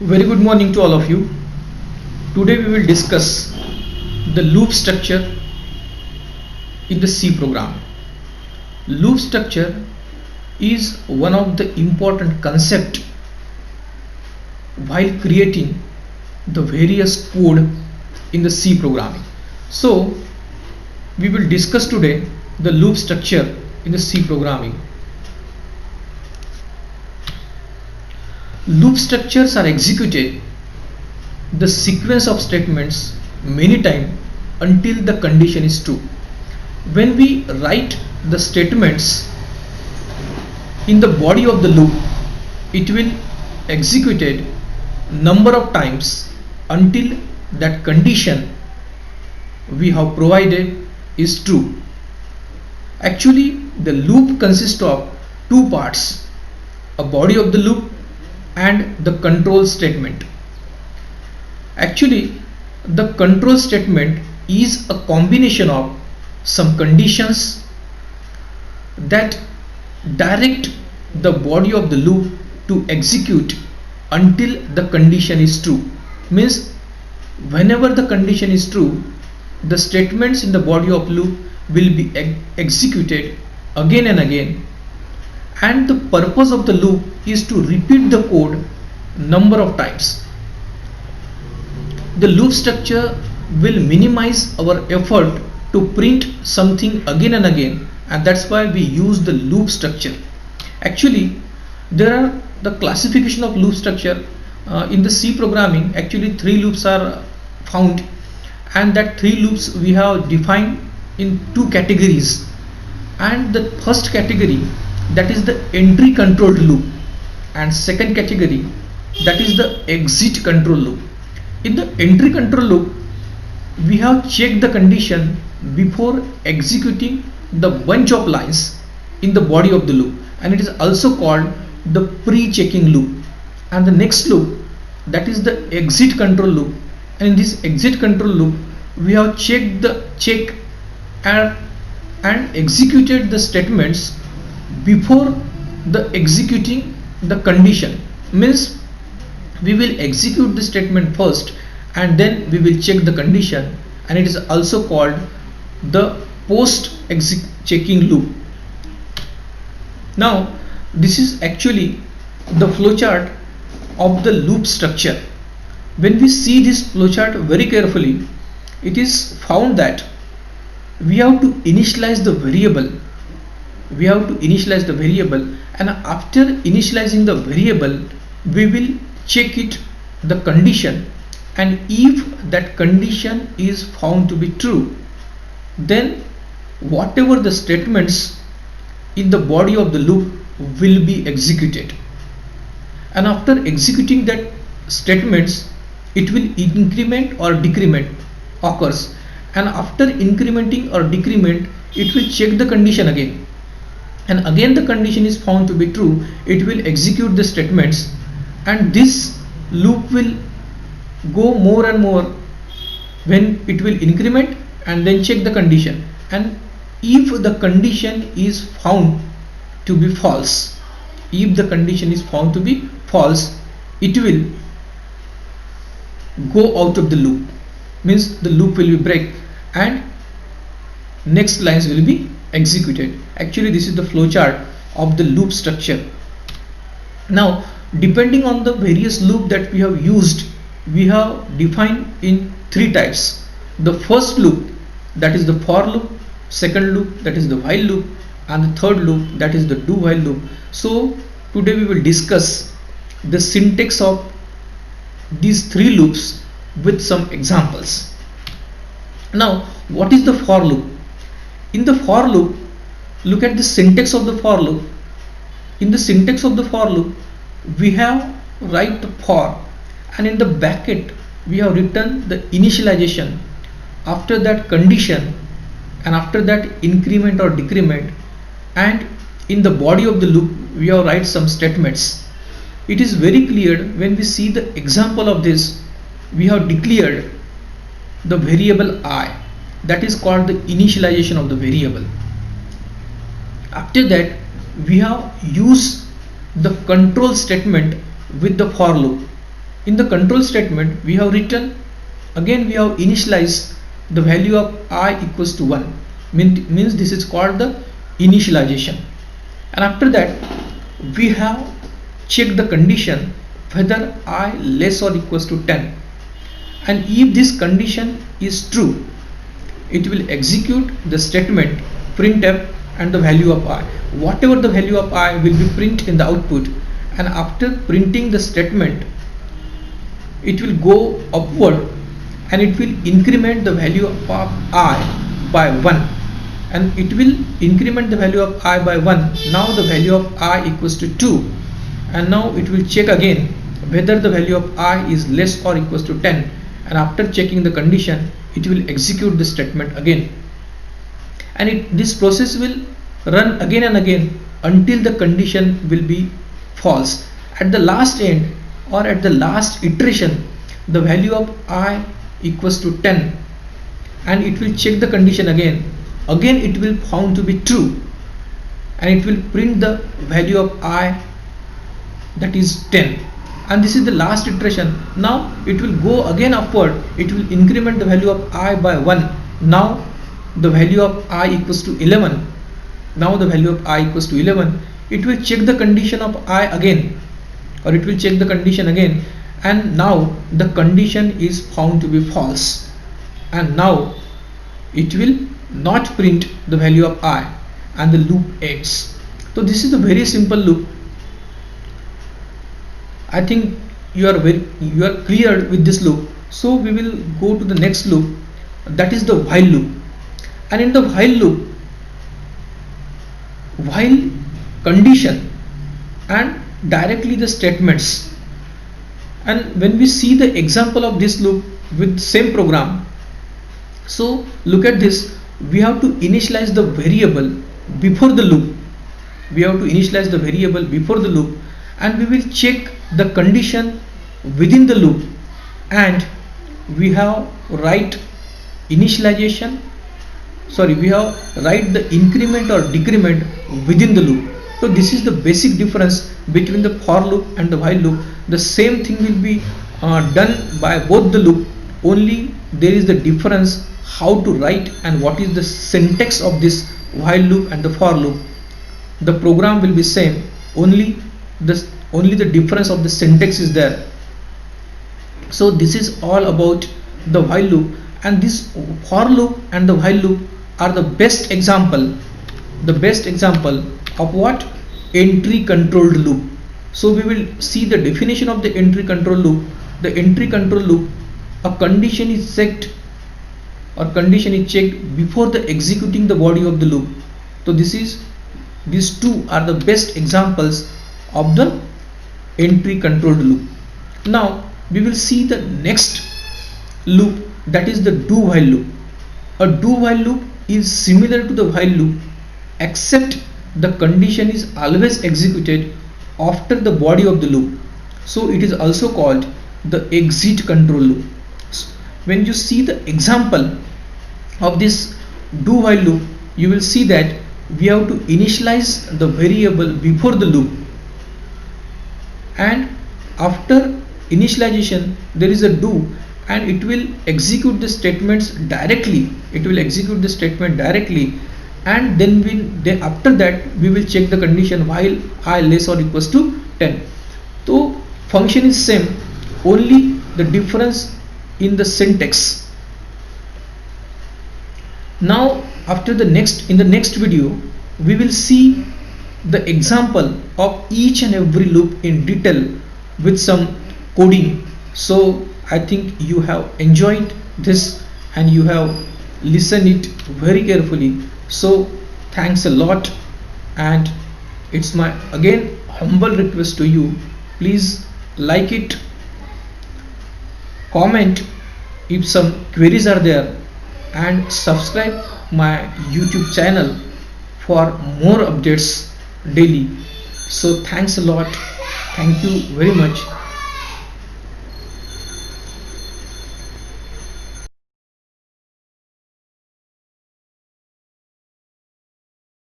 Very good morning to all of you. Today we will discuss the loop structure in the C program. Loop structure is one of the important concept while creating the various code in the C programming. So we will discuss today the loop structure in the C programming. Loop structures are executed the sequence of statements many times until the condition is true. When we write the statements in the body of the loop, it will executed number of times until that condition we have provided is true. Actually, the loop consists of two parts, a body of the loop and the control statement. Actually, the control statement is a combination of some conditions that direct the body of the loop to execute until the condition is true. Means whenever the condition is true, the statements in the body of loop will be executed again and again, and the purpose of the loop is to repeat the code number of times. The loop structure will minimize our effort to print something again and again, and that's why we use the loop structure. Actually, there are the classification of loop structure in the C programming. Actually, three loops are found, and that three loops we have defined in two categories. And the first category, that is the entry controlled loop, and second category, that is the exit control loop. In the entry control loop, we have checked the condition before executing the bunch of lines in the body of the loop, and it is also called the pre-checking loop. And the next loop, that is the exit control loop, and in this exit control loop we have checked the check and executed the statements before the executing the condition. Means we will execute the statement first and then we will check the condition, and it is also called the post checking loop. Now this is actually the flowchart of the loop structure. When we see this flowchart very carefully, it is found that we have to initialize the variable. And after initializing the variable, we will check it the condition, and if that condition is found to be true, then whatever the statements in the body of the loop will be executed. And after executing that statements, it will increment or decrement occurs, and after incrementing or decrement, it will check the condition again, and again the condition is found to be true, it will execute the statements, and this loop will go more and more when it will increment and then check the condition, and if the condition is found to be false, it will go out of the loop. Means the loop will be break and next lines will be executed. Actually, this is the flowchart of the loop structure. Now, depending on the various loop that we have used, we have defined in three types. The first loop, that is the for loop, second loop, that is the while loop, and the third loop, that is the do while loop. So today we will discuss the syntax of these three loops with some examples. Now, what is the for loop? In the for loop, look at the syntax of the for loop. In the syntax of the for loop, we have write for, and in the bracket we have written the initialization, after that condition, and after that increment or decrement, and in the body of the loop we have write some statements. It is very clear when we see the example of this. We have declared the variable I, that is called the initialization of the variable. After that, we have used the control statement with the for loop, in the control statement we have written, again we have initialized the value of I equals to 1, means this is called the initialization. And after that we have checked the condition whether I less or equals to 10, and if this condition is true, it will execute the statement printf and the value of I. Whatever the value of I will be print in the output, and after printing the statement it will go upward and it will increment the value of I by 1, and it will increment the value of I by 1. Now the value of I equals to 2, and now it will check again whether the value of I is less or equals to 10, and after checking the condition it will execute the statement again, and this process will run again and again until the condition will be false. At the last end or at the last iteration, the value of I equals to 10, and it will check the condition again it will found to be true, and it will print the value of I, that is 10, and this is the last iteration. Now it will go again upward, it will increment the value of I by 1. Now the value of I equals to 11. Now the value of I equals to 11. It will check the condition of I again, or it will check the condition again, and now the condition is found to be false, and now it will not print the value of I, and the loop ends. So this is a very simple loop. I think you are clear with this loop. So we will go to the next loop, that is the while loop. And in the while loop, while condition and directly the statements, and when we see the example of this loop with same program, so look at this. We have to initialize the variable before the loop. We have to initialize the variable before the loop, and we will check the condition within the loop, and we have write initialization, we have write the increment or decrement within the loop. So this is the basic difference between the for loop and the while loop. The same thing will be done by both the loop, only there is the difference how to write and what is the syntax of this while loop and the for loop. The program will be same, only the difference of the syntax is there. So this is all about the while loop, and this for loop and the while loop are the best example of what? Entry controlled loop. So we will see the definition of the entry control loop. The entry control loop, a condition is checked before the executing the body of the loop. So these two are the best examples of the entry controlled loop. Now we will see the next loop, that is the do while loop. A do while loop is similar to the while loop, except the condition is always executed after the body of the loop. So it is also called the exit control loop. When you see the example of this do while loop, you will see that we have to initialize the variable before the loop, and after initialization there is a do, and it will execute the statements directly. And then after that we will check the condition while I less or equals to 10. So function is same, only the difference in the syntax. Now in the next video we will see the example of each and every loop in detail with some coding. So I think you have enjoyed this and you have listened it very carefully. So thanks a lot, and it's my again humble request to you, please like it, comment if some queries are there, and subscribe my YouTube channel for more updates daily. So thanks a lot, thank you very much.